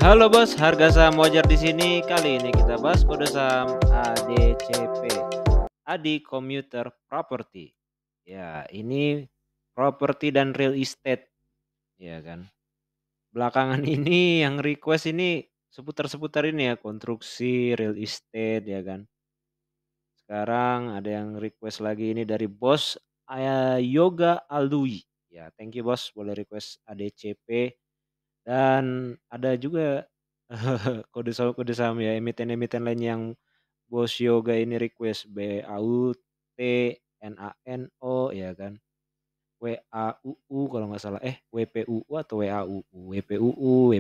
Halo bos, harga saham wajar di sini. Kali ini kita bahas kode saham ADCP, Adi Commuter Property. Ya, ini properti dan real estate, ya kan. Belakangan ini yang request ini seputar-seputar ini ya, konstruksi, real estate, ya kan. Sekarang ada yang request lagi ini dari bos Yoga Aldui. Ya, thank you bos, boleh request ADCP. Dan ada juga kode saham ya, emiten-emiten lain yang Bos Yoga ini request BAUT, NANO ya kan, WAUU kalau nggak salah, WPUU atau WAUU, WPUU,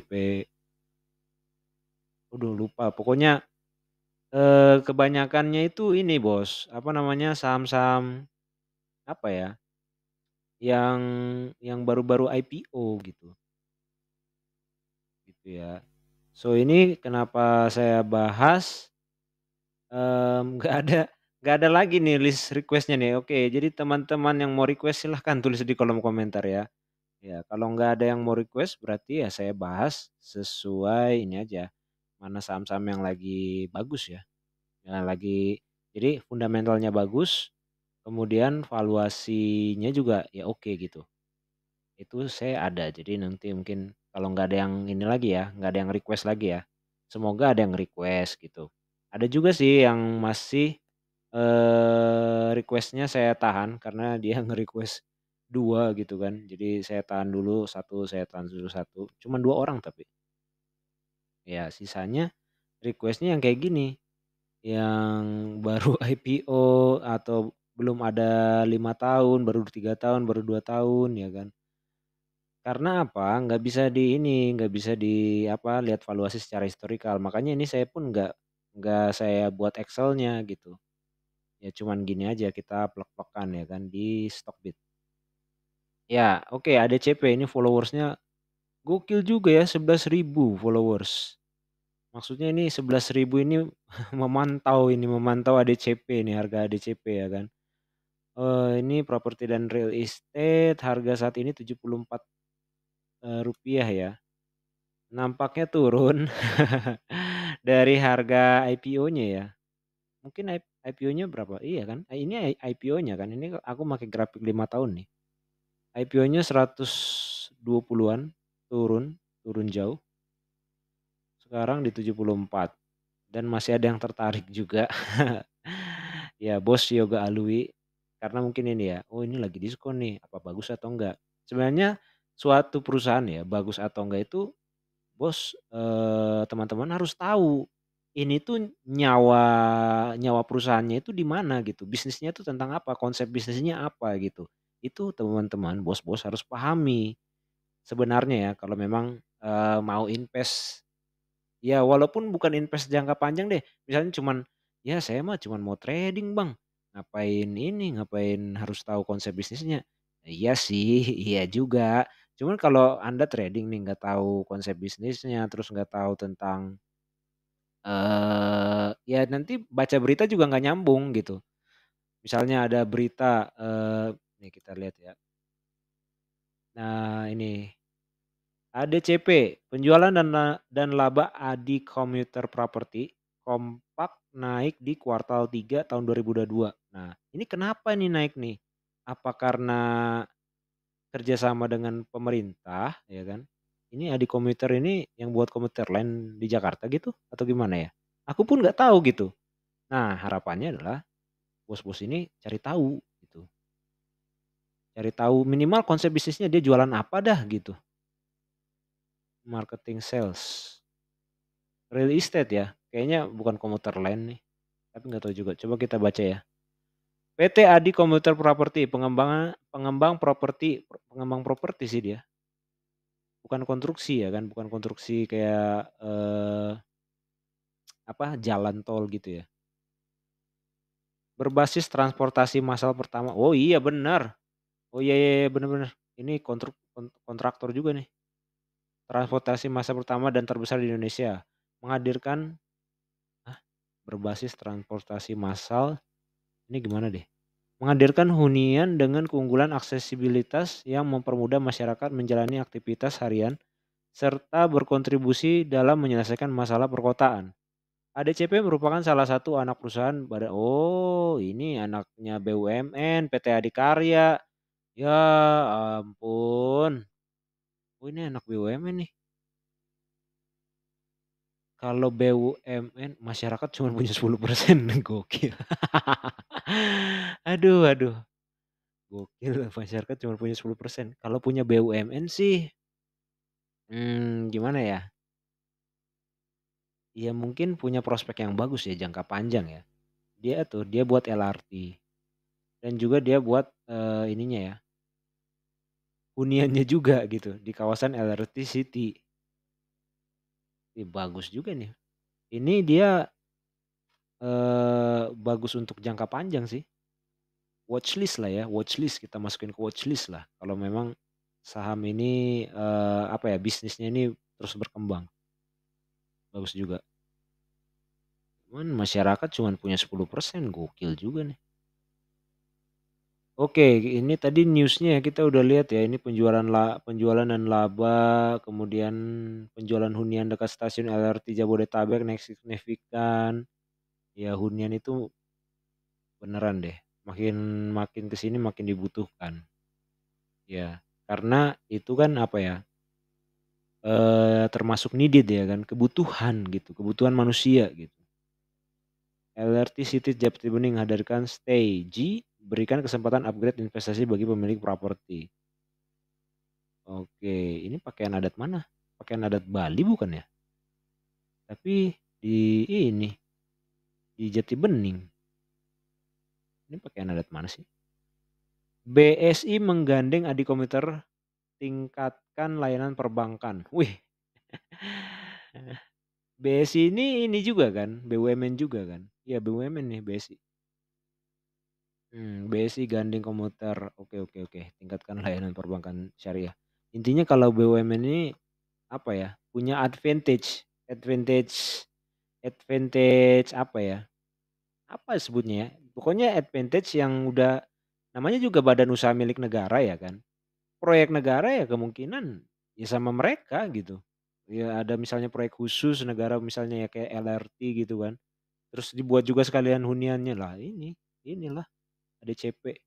aduh lupa. Pokoknya, kebanyakannya itu ini Bos, apa namanya, saham-saham apa ya, yang baru-baru IPO gitu ya. So ini kenapa saya bahas, nggak ada lagi nih list request-nya nih. Oke, jadi teman-teman yang mau request silahkan tulis di kolom komentar ya. Ya, kalau nggak ada yang mau request berarti ya saya bahas sesuai ini aja, mana saham-saham yang lagi bagus ya, yang lagi jadi fundamentalnya bagus, kemudian valuasinya juga ya oke gitu. Itu saya ada, jadi nanti mungkin kalau nggak ada yang ini lagi ya, nggak ada yang request lagi ya, semoga ada yang request gitu. Ada juga sih yang masih, request saya tahan karena dia nge-request 2 gitu kan, jadi saya tahan dulu satu, saya tahan dulu satu, cuman 2 orang tapi. Ya sisanya request-nya yang kayak gini, yang baru IPO atau belum ada 5 tahun, baru 3 tahun, baru 2 tahun ya kan. Karena apa, nggak bisa di ini, nggak bisa di apa, lihat valuasi secara historikal. Makanya ini saya pun nggak saya buat Excel-nya gitu. Ya cuman gini aja kita plek-plekan ya kan di Stockbit. Ya oke ADCP ini followers-nya gokil juga ya 11.000 followers. Maksudnya ini 11.000 ini memantau ADCP ini, harga ADCP ya kan. Ini properti dan real estate harga saat ini Rp74, rupiah ya. Nampaknya turun dari harga IPO-nya ya. Mungkin IPO-nya berapa? Iya kan? Ini IPO-nya kan. Ini aku pakai grafik 5 tahun nih. IPO-nya 120-an turun jauh. Sekarang di 74 dan masih ada yang tertarik juga. Ya, Bos Yoga Alwi karena mungkin ini ya, oh ini lagi diskon nih, apa bagus atau enggak. Sebenarnya suatu perusahaan ya, bagus atau enggak itu Bos, teman-teman harus tahu, ini tuh nyawa nyawa perusahaannya itu di mana gitu, bisnisnya itu tentang apa, konsep bisnisnya apa gitu. Itu teman-teman, bos-bos harus pahami. Sebenarnya ya kalau memang, mau invest, ya walaupun bukan invest jangka panjang deh, misalnya cuman, "Ya saya mah cuman mau trading Bang, ngapain harus tahu konsep bisnisnya?" Iya sih, iya juga. Cuman kalau Anda trading nih nggak tahu konsep bisnisnya, terus nggak tahu tentang, ya nanti baca berita juga nggak nyambung gitu. Misalnya ada berita, nih kita lihat ya. Nah ini, ADCP, penjualan dan laba Adi Commuter Property kompak naik di kuartal 3 tahun 2022. Nah, ini kenapa nih naik nih? Apa karena kerjasama dengan pemerintah ya kan? Ini Adi Komuter ini yang buat komuter lain di Jakarta gitu atau gimana ya? Aku pun nggak tahu gitu. Nah, harapannya adalah bos-bos ini cari tahu gitu. Cari tahu minimal konsep bisnisnya dia jualan apa dah gitu. Marketing sales. Real estate ya? Kayaknya bukan komuter lain nih. Tapi nggak tahu juga. Coba kita baca ya. PT Adi Komuter Property, pengembang properti sih dia. Bukan konstruksi ya kan, bukan konstruksi kayak, jalan tol gitu ya. Berbasis transportasi massal pertama, oh iya benar. Oh iya iya iya, bener bener. Ini kontraktor juga nih. Transportasi massal pertama dan terbesar di Indonesia. Menghadirkan berbasis transportasi massal, ini gimana deh? Menghadirkan hunian dengan keunggulan aksesibilitas yang mempermudah masyarakat menjalani aktivitas harian serta berkontribusi dalam menyelesaikan masalah perkotaan. ADCP merupakan salah satu anak perusahaan oh ini anaknya BUMN, PT Adikarya. Ya ampun. Oh ini anak BUMN nih. Kalau BUMN masyarakat cuma punya 10% gokil. Aduh aduh, gokil masyarakat cuma punya 10%. Kalau punya BUMN sih, gimana ya, ya mungkin punya prospek yang bagus ya jangka panjang ya. Dia buat LRT dan juga dia buat, ininya ya, huniannya juga gitu di kawasan LRT City. Ih bagus juga nih. Ini dia, bagus untuk jangka panjang sih. Watchlist lah ya, watchlist kita masukin ke watchlist lah kalau memang saham ini, apa ya, bisnisnya ini terus berkembang, bagus juga. Cuman masyarakat cuman punya 10% gokil juga nih. Oke, ini tadi newsnya ya kita udah lihat ya, ini penjualan dan laba, kemudian penjualan hunian dekat stasiun LRT Jabodetabek naik signifikan. Ya hunian itu beneran deh, makin makin ke sini makin dibutuhkan. Ya, karena itu kan apa ya, termasuk needed ya kan, kebutuhan gitu, kebutuhan manusia gitu. LRT City Jatibening hadirkan Stay G, berikan kesempatan upgrade investasi bagi pemilik properti. Oke, ini pakaian adat mana? Pakaian adat Bali bukan ya? Tapi di ini, di Jatibening. Ini pakaian adat mana sih? BSI menggandeng Adikomuter tingkatkan layanan perbankan. Wih, BSI ini juga kan, BUMN juga kan? Iya BUMN nih BSI. BSI gandeng komuter. Oke oke oke, tingkatkan layanan perbankan syariah. Intinya kalau BUMN ini apa ya, punya advantage advantage advantage apa ya, apa sebutnya ya, pokoknya advantage yang udah namanya juga badan usaha milik negara ya kan. Proyek negara ya kemungkinan ya sama mereka gitu. Ya ada misalnya proyek khusus negara misalnya ya kayak LRT gitu kan, terus dibuat juga sekalian huniannya, lah inilah ADCP.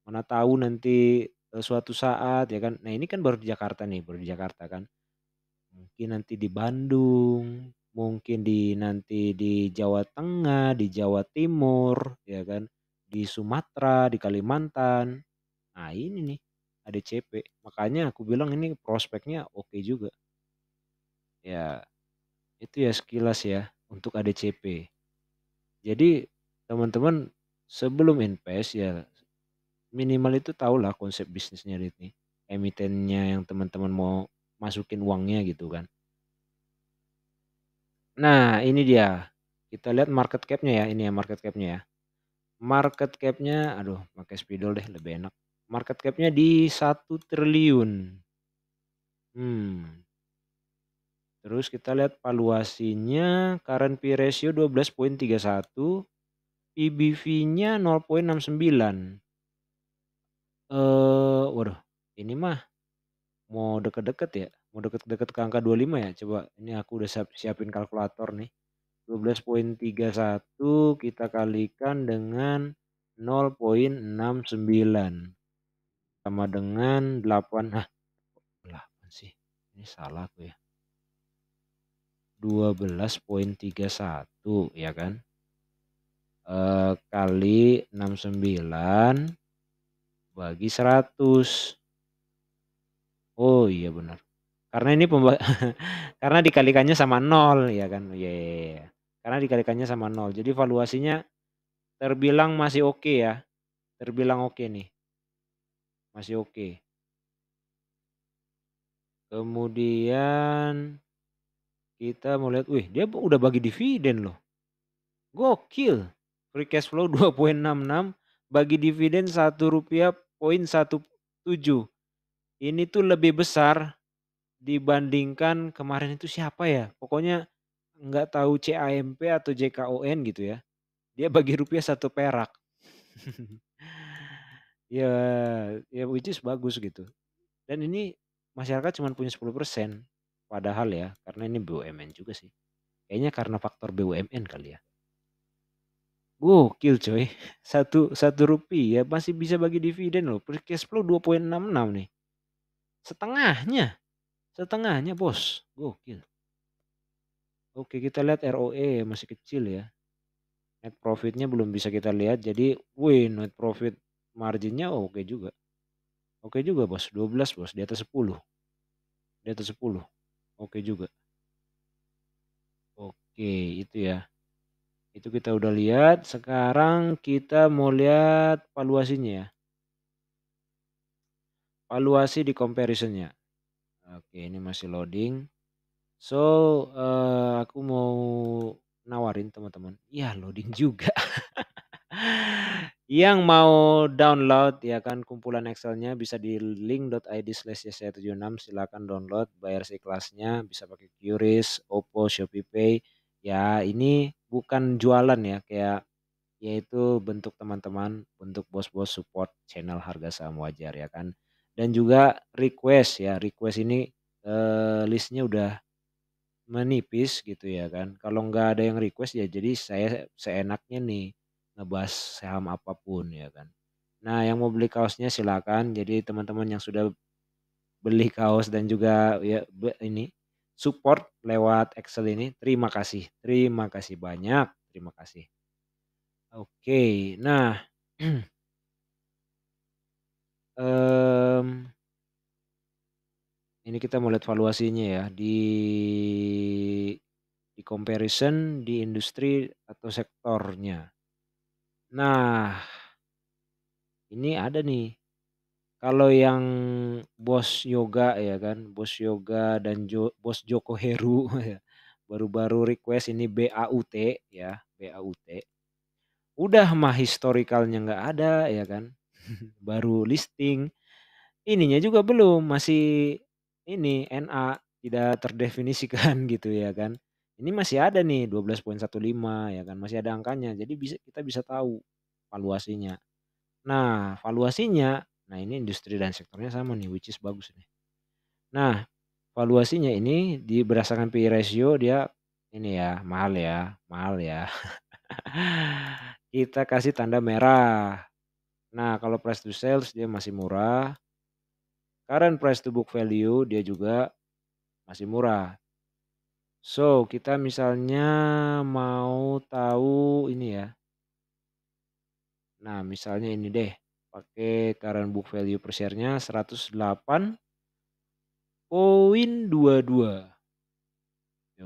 Mana tahu nanti, suatu saat ya kan, nah ini kan baru di Jakarta nih, baru di Jakarta kan, mungkin nanti di Bandung, mungkin nanti di Jawa Tengah, di Jawa Timur ya kan, di Sumatera, di Kalimantan. Nah ini nih ADCP, makanya aku bilang ini prospeknya oke juga. Ya itu ya sekilas ya untuk ADCP. Jadi teman-teman sebelum invest ya minimal itu tahulah konsep bisnisnya ini, emitennya yang teman-teman mau masukin uangnya gitu kan. Nah ini dia, kita lihat market cap-nya ya, ini ya market cap-nya ya. Market cap-nya aduh pakai spidol deh lebih enak. Market cap-nya di 1 triliun. Hmm, terus kita lihat valuasinya current P ratio 12,31, PBV-nya 0,69. Waduh ini mah mau deket-deket ya? Mau deket-deket ke angka 25 ya? Coba ini aku udah siapin kalkulator nih. 12,31 kita kalikan dengan 0,69 sama dengan 8 8 sih. Ini salah aku ya. 12,31 ya kan? Kali 69 bagi 100. Oh iya benar. Karena ini karena dikalikannya sama 0 ya kan. Iya iya iya. Iya. Karena dikalikannya sama 0. Jadi valuasinya terbilang masih oke ya. Terbilang oke nih. Masih oke. Kemudian kita mau lihat, wih dia udah bagi dividen loh. Gokil. Free cash flow 2,66 bagi dividen Rp1,17. Ini tuh lebih besar dibandingkan kemarin itu siapa ya? Pokoknya nggak tahu CAMP atau JKON gitu ya. Dia bagi rupiah 1 perak. Ya, ya which is bagus gitu. Dan ini masyarakat cuma punya 10%. padahal ya, karena ini BUMN juga sih. Kayaknya karena faktor BUMN kali ya. Gokil coy, satu rupiah masih bisa bagi dividen loh, free cash flow 2,66 nih. Setengahnya, setengahnya Bos, gokil. Oke, kita lihat ROE masih kecil ya. Net profitnya belum bisa kita lihat, jadi wih net profit marginnya oke juga. Oke juga Bos, 12 Bos, di atas 10. Di atas 10. Oke juga. Oke, itu ya. Itu kita udah lihat, sekarang kita mau lihat valuasinya ya. Valuasi di comparisonnya. Oke, ini masih loading. So, aku mau nawarin teman-teman. Ya, loading juga. Yang mau download ya kan kumpulan Excelnya bisa di link.id/yesaya76, silakan download, bayar seikhlasnya, bisa pakai QRIS, Oppo, ShopeePay. Ya, ini bukan jualan ya, kayak yaitu bentuk teman-teman, bentuk bos-bos support channel Harga Saham Wajar ya kan. Dan juga request ya, request ini listnya udah menipis gitu ya kan. Kalau nggak ada yang request ya jadi saya seenaknya nih ngebahas saham apapun ya kan. Nah, yang mau beli kaosnya silakan. Jadi teman-teman yang sudah beli kaos dan juga ya ini support lewat Excel ini, terima kasih. Terima kasih banyak. Terima kasih. Oke, nah ini kita mau lihat valuasinya ya di comparison di industri atau sektornya. Nah, ini ada nih. Kalau yang Bos Yoga ya kan, Bos Yoga dan Bos Joko Heru ya. Baru-baru request ini BAUT ya, BAUT. Udah mah historicalnya nggak ada ya kan. Baru listing. Ininya juga belum, masih ini NA tidak terdefinisikan gitu ya kan. Ini masih ada nih 12,15 ya kan, masih ada angkanya. Jadi kita bisa tahu valuasinya. Nah, valuasinya, nah ini industri dan sektornya sama nih, which is bagus nih. Nah, valuasinya ini berdasarkan PE ratio dia ini ya, mahal ya, mahal ya. Kita kasih tanda merah. Nah, kalau price to sales dia masih murah. Current price to book value dia juga masih murah. So, kita misalnya mau tahu ini ya. Nah, misalnya ini deh. Pakai current book value per share-nya 108,22.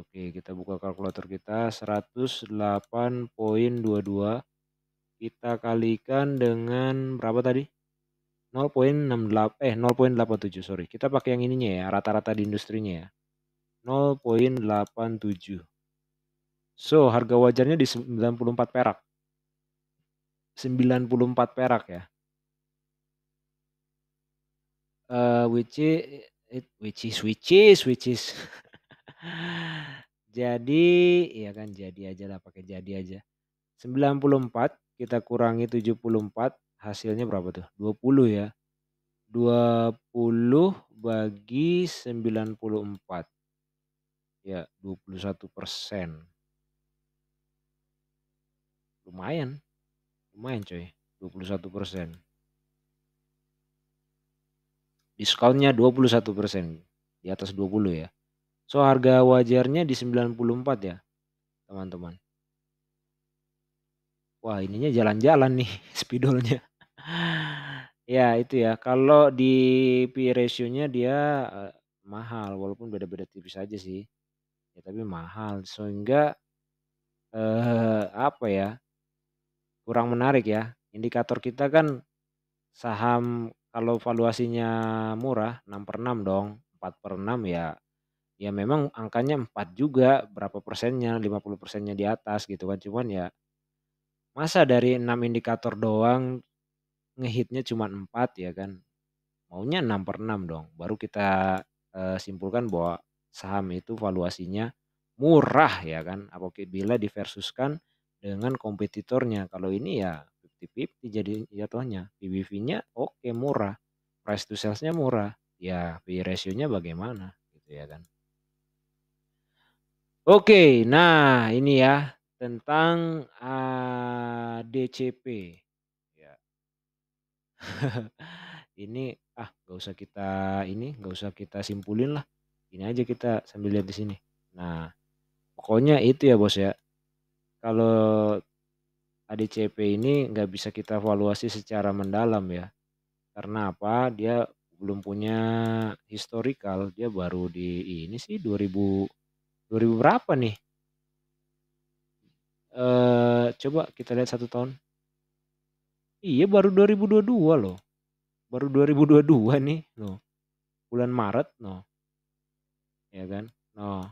Oke, kita buka kalkulator kita 108,22 kita kalikan dengan berapa tadi? 0,68 0,87 sorry. Kita pakai yang ininya ya, rata-rata di industrinya ya. 0,87. So, harga wajarnya di 94 perak. 94 perak ya. Which is. Jadi, ya kan jadi aja lah pakai jadi aja. 94 kita kurangi 74 hasilnya berapa tuh? 20 ya. 20 bagi 94. Ya, 21%. Lumayan. Lumayan coy. 21%. Diskonnya 21%. Di atas 20 ya. So harga wajarnya di 94 ya teman-teman. Wah ininya jalan-jalan nih spidolnya. Ya itu ya. Kalau di P/E ratio-nya dia mahal walaupun beda-beda tipis aja sih. Ya tapi mahal sehingga apa ya? Kurang menarik ya. Indikator kita kan saham kalau valuasinya murah 6/6 dong. 4/6 ya. Ya memang angkanya 4 juga, berapa persennya, 50%-nya di atas gitu kan. Cuman ya masa dari 6 indikator doang ngehitnya cuma 4 ya kan. Maunya 6/6 dong. Baru kita simpulkan bahwa saham itu valuasinya murah ya kan. Apabila diversuskan dengan kompetitornya. Kalau ini ya 50-50 jadi jatuhnya. PBV-nya oke murah. Price to sales-nya murah. Ya P/E ratio-nya bagaimana gitu ya kan. Oke, nah ini ya, tentang, DCP. Ya. Ini, nggak usah kita simpulin lah, ini aja kita sambil lihat di sini. Nah, pokoknya itu ya, Bos, ya, kalau ADCP ini nggak bisa kita evaluasi secara mendalam ya, karena apa, dia belum punya historical, dia baru di ini sih 2000 berapa nih, coba kita lihat 1 tahun. Iya baru 2022 loh, baru 2022 nih, loh, bulan Maret, noh, ya kan, noh.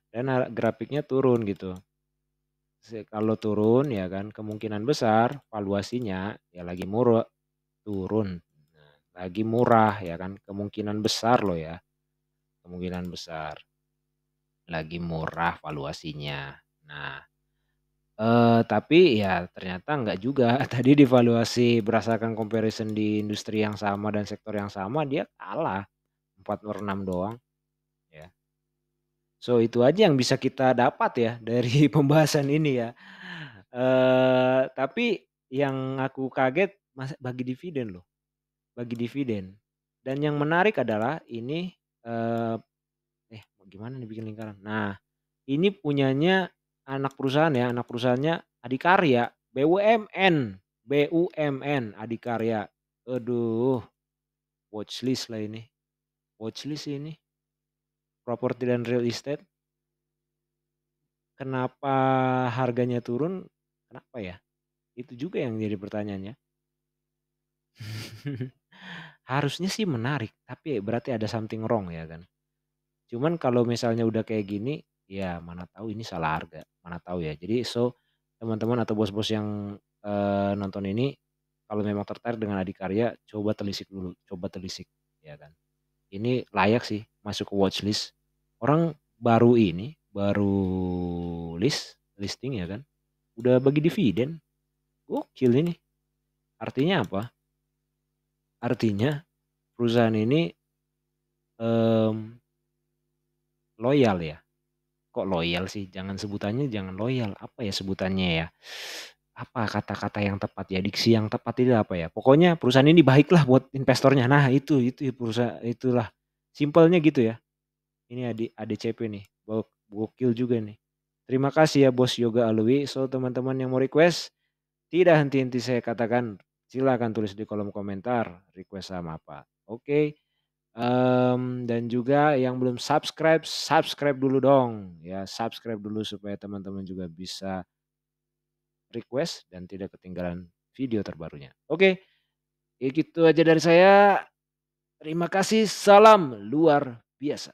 Dan grafiknya turun gitu. Kalau turun ya kan kemungkinan besar valuasinya ya lagi turun. Nah, lagi murah ya kan, kemungkinan besar loh ya, kemungkinan besar lagi murah valuasinya. Nah, tapi ya ternyata enggak juga. Tadi divaluasi berdasarkan comparison di industri yang sama dan sektor yang sama dia kalah 4/6 doang ya. So itu aja yang bisa kita dapat ya dari pembahasan ini ya. Tapi yang aku kaget bagi dividen loh, bagi dividen. Dan yang menarik adalah ini, eee, gimana nih bikin lingkaran. Nah, ini punyanya anak perusahaan ya, anak perusahaannya Adikarya, BUMN, BUMN Adikarya. Aduh, watchlist lah ini, watchlist ini, properti dan real estate. Kenapa harganya turun, kenapa ya? Itu juga yang jadi pertanyaannya. Harusnya sih menarik, tapi berarti ada something wrong ya kan. Cuman kalau misalnya udah kayak gini, ya mana tahu ini salah harga, mana tahu ya. Jadi teman-teman atau bos-bos yang, nonton ini, kalau memang tertarik dengan Adikarya coba telisik dulu, coba telisik, ya kan. Ini layak sih masuk ke watchlist. Orang baru ini, baru listing ya kan, udah bagi dividen, gokil ini. Artinya apa? Artinya perusahaan ini, mmm, loyal ya. Kok loyal sih? Jangan loyal, apa ya sebutannya ya? Apa kata-kata yang tepat ya, diksi yang tepat itu apa ya? Pokoknya perusahaan ini baiklah buat investornya. Nah itu itulah, simpelnya gitu ya. Ini ADCP nih, gokil juga nih. Terima kasih ya Bos Yoga Alwi. So teman-teman yang mau request, tidak henti-henti saya katakan, silakan tulis di kolom komentar request sama apa. Oke. Dan juga yang belum subscribe, subscribe dulu dong ya, subscribe dulu supaya teman-teman juga bisa request dan tidak ketinggalan video terbarunya. Oke, ya gitu aja dari saya. Terima kasih, salam luar biasa.